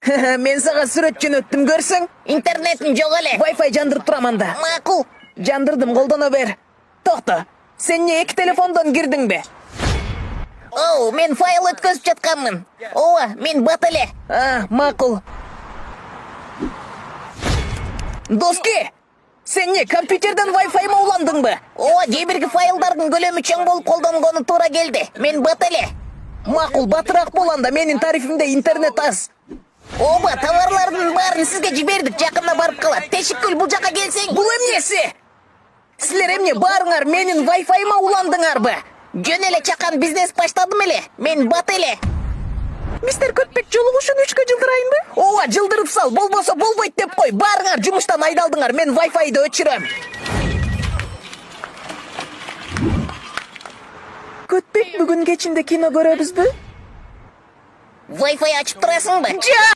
Мен сага сүрөт жөнөттүм, көрсөң. Интернетин жок эле. Wi-Fi жандырып турам анда. Макул. Жандырдым, колдоно бер. Токто. Сен эмне эки телефондон кирдиңби? Мен файл өткөзүп жатканмын. Ооба, мен бат эле. Макул. Доски, сен эмне компьютерден Wi-Fi уландыңбы? Ооба, жебирги файлдардын көлөмү чоң болуп колдонгону туура келди. Мен бат эле. Макул, батыраак бол анда, менин тарифимде интернет аз. Ооба, товарлардын баарын сизге жибердик, жакында барып калат. Тешиккүл, бул жака келсең. Бул эмнеси? Силер эмне баарыңар менин Wi-Fi'ма уландыңарбы? Жөн эле чакан бизнес баштадым эле. Мен бат эле. Мистер Көтбек, жолугушууну 3-кө жылдырайынбы? Ооба, жылдырып сал, болбосо болбойт деп кой. Баарыңар жумуштан айдалдыңар, мен Wi-Fi'ды өчүрөм. Көтбек, бүгүн кечинде кино көрөбүзбү? Wi-Fi ачып турасыңбы?